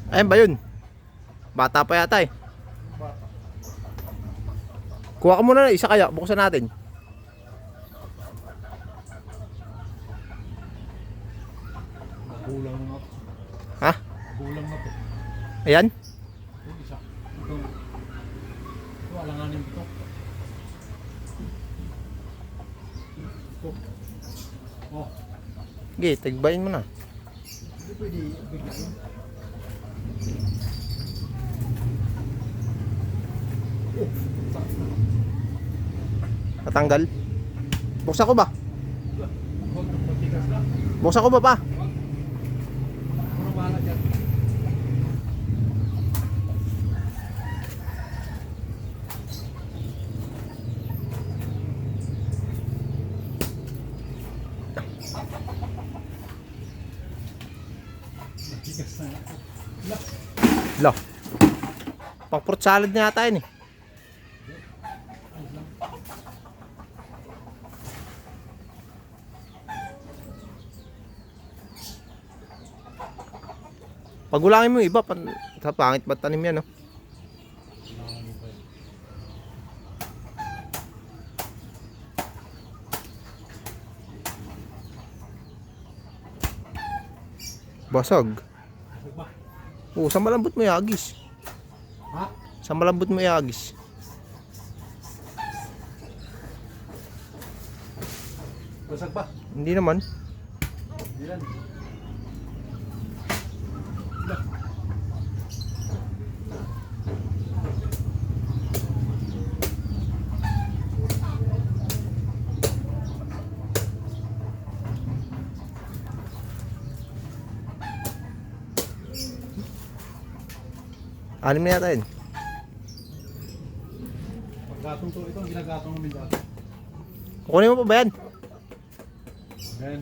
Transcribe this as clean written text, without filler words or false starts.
Ayun ba yun? Bata pa yata eh. Kuha ka muna na isa kaya, buksan natin. Kulang na to. Ha? Kulang na to. Ayan? Ito isa. Ito alanganin ito. Ito. Oh. Sige, tigbayin mo na. Hindi pwede bigyan. Oh. Natanggal. Buksan ko ba? Huwag magtigas na. Buksan ko ba pa? Puro bahala dyan. Magtigas na. Lo. Pang fruit salad na yata yun eh. Pagulangin mo yung iba, sa pangit ba tanim yan, no? Basag. Oo, sa malambot mo iagis. Ha? Sa malambot mo iagis. Basag ba? Hindi naman. Ilan? Anim na yata yun. Paggatong to, ito ang ginagatong namin dati. Kukunin mo pa ba yan? Ayan.